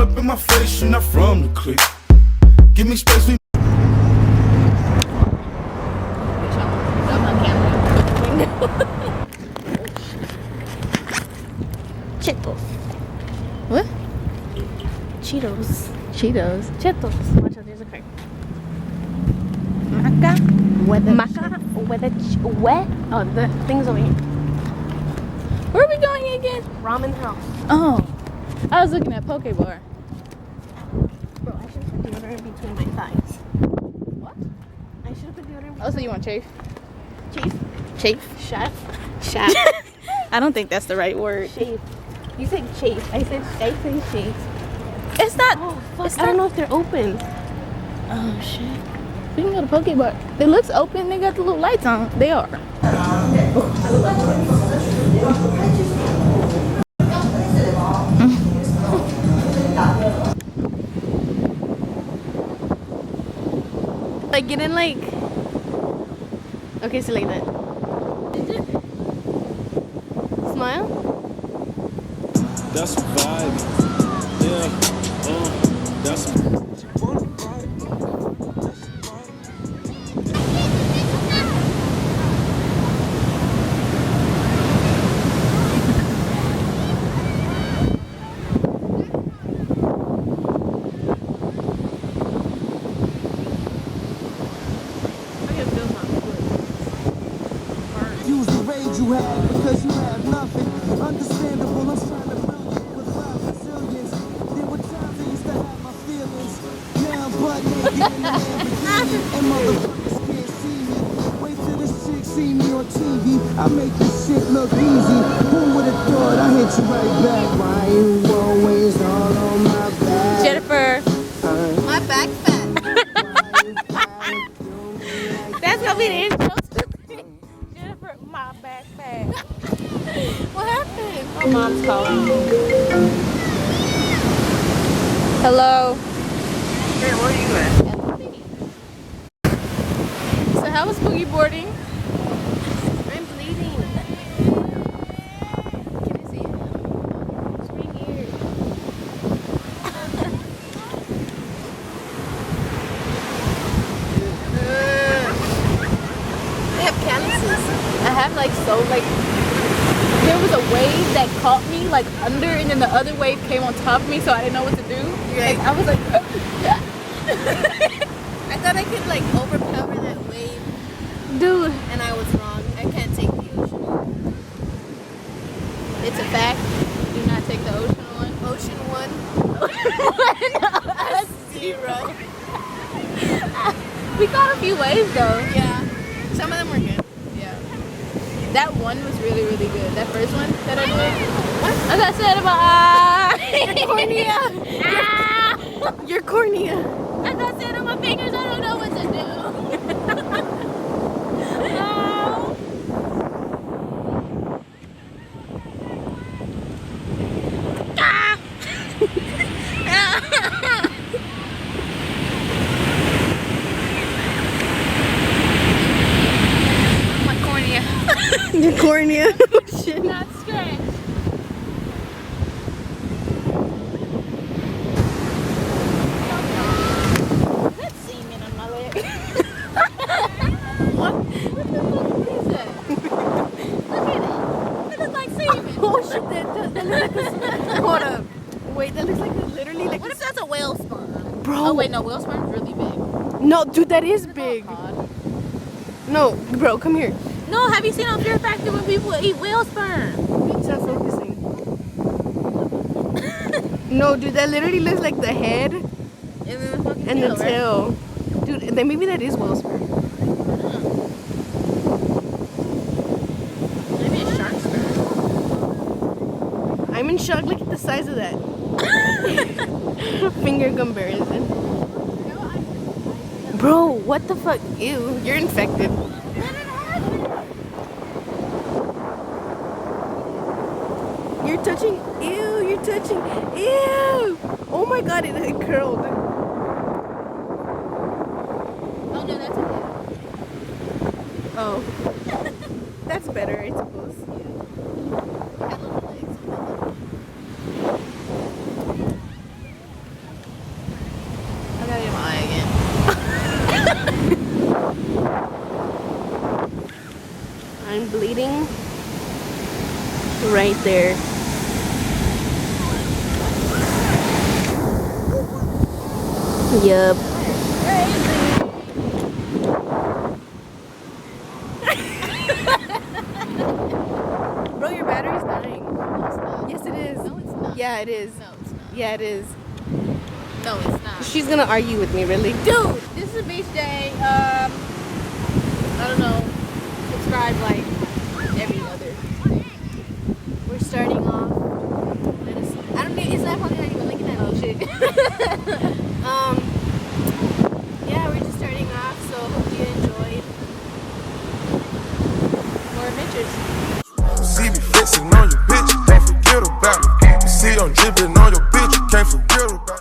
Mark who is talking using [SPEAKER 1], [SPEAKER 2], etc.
[SPEAKER 1] up in my face, you're not from the clique. Give me space, we
[SPEAKER 2] Cheetos.
[SPEAKER 3] What?
[SPEAKER 2] Cheetos.
[SPEAKER 3] Cheetos.
[SPEAKER 2] Cheetos. Watch out, there's a crack.
[SPEAKER 3] Maca.
[SPEAKER 2] Maca? Where? Oh, the thing's over here.
[SPEAKER 3] Where are we going again?
[SPEAKER 2] Ramen house.
[SPEAKER 3] Oh. I was looking at Poke Bar.
[SPEAKER 2] Bro, I should put deodorant between my thighs.
[SPEAKER 3] What?
[SPEAKER 2] I should put deodorant between
[SPEAKER 3] Oh, so you want chafe?
[SPEAKER 2] Chief?
[SPEAKER 3] Chafe?
[SPEAKER 2] Chef? Chef.
[SPEAKER 3] I don't think that's the right word.
[SPEAKER 2] Chafe. You said chafe. I said chafe.
[SPEAKER 3] It's not.
[SPEAKER 2] Oh, fuck.
[SPEAKER 3] It's
[SPEAKER 2] I don't
[SPEAKER 3] not-
[SPEAKER 2] know if they're open.
[SPEAKER 3] Oh, shit. We can go to Poke Bar. It looks open. They got the little lights on. They are.
[SPEAKER 2] Like, get in, like... Okay, so like that. Smile.
[SPEAKER 1] That's a vibe. Yeah. That's
[SPEAKER 4] Use the rage you have because you have nothing. Understandable, I'm trying to build you with love, resilience. There were times I used to have my feelings. Now I'm butt naked in the Lamborghini, and motherfuckers can't see me. Wait till this chick see me on TV. I make this shit look easy. Who would have thought I hit you right back? Why you always all on my back?
[SPEAKER 3] Jennifer.
[SPEAKER 2] My back fat.
[SPEAKER 3] That's gonna be the intro. Jennifer, my backpack.
[SPEAKER 2] What happened?
[SPEAKER 3] My mom's calling. Hello.
[SPEAKER 5] Hey, where are you at?
[SPEAKER 3] So how was boogie boarding?
[SPEAKER 2] I'm bleeding. Can I see it? It's right here. They have calluses.
[SPEAKER 3] I have like there was a wave that caught me like under and then the other wave came on top of me so I didn't know what to do.
[SPEAKER 2] Right.
[SPEAKER 3] Like, I was like
[SPEAKER 2] I thought I could like overpower that wave,
[SPEAKER 3] dude.
[SPEAKER 2] and I was wrong. I can't take the ocean.
[SPEAKER 3] It's a fact. Do not take the ocean one.
[SPEAKER 2] Ocean one,
[SPEAKER 3] That's
[SPEAKER 2] 0.
[SPEAKER 3] We caught a few waves though.
[SPEAKER 2] Yeah, some of them were good.
[SPEAKER 3] Yeah. That one was really, really good. That first one that I did. What? I got said about
[SPEAKER 2] Your cornea.
[SPEAKER 3] I got sand on my fingers. I don't know what to do. No. Ah. My cornea.
[SPEAKER 2] Your cornea. Shit.
[SPEAKER 3] Not stretched. Is that semen on my lip? What? What the fuck is that? Look at it. It looks like semen.
[SPEAKER 2] Oh shit, that looks like a... Hold up. Wait, that looks like literally like...
[SPEAKER 3] What if that's a whale sperm?
[SPEAKER 2] Bro.
[SPEAKER 3] Oh wait, no, whale sperm's really big.
[SPEAKER 2] No, dude, that is big.
[SPEAKER 3] God.
[SPEAKER 2] No, bro, come here.
[SPEAKER 3] No, have you seen on Fear Factor when people eat whale sperm?
[SPEAKER 2] Stop focusing. No, dude, that literally looks like the head
[SPEAKER 3] And then the fucking
[SPEAKER 2] and the
[SPEAKER 3] right?
[SPEAKER 2] tail. Dude, then maybe that is whale sperm.
[SPEAKER 3] Maybe it's shark sperm.
[SPEAKER 2] I'm in shock. Look at the size of that. Finger comparison. Bro, what the fuck? Ew, you're infected. You're touching. Ew, you're touching. Ew. Oh my god, it curled.
[SPEAKER 3] Oh no, that's okay.
[SPEAKER 2] Oh. That's better, I suppose. right there. Yup. Bro, your battery's dying. Yes, it is.
[SPEAKER 3] No, it's not.
[SPEAKER 2] Yeah, it is.
[SPEAKER 3] No, it's not.
[SPEAKER 2] Yeah, it is.
[SPEAKER 3] No, it's not.
[SPEAKER 2] She's gonna argue with me, really.
[SPEAKER 3] Dude, this is a beach day. I don't know. Subscribe like every other day. We're starting off. I don't think it's not probably not even looking at oh shit.
[SPEAKER 2] Yeah, we're just starting off, so hope you enjoyed.
[SPEAKER 3] More adventures.
[SPEAKER 1] See me flexing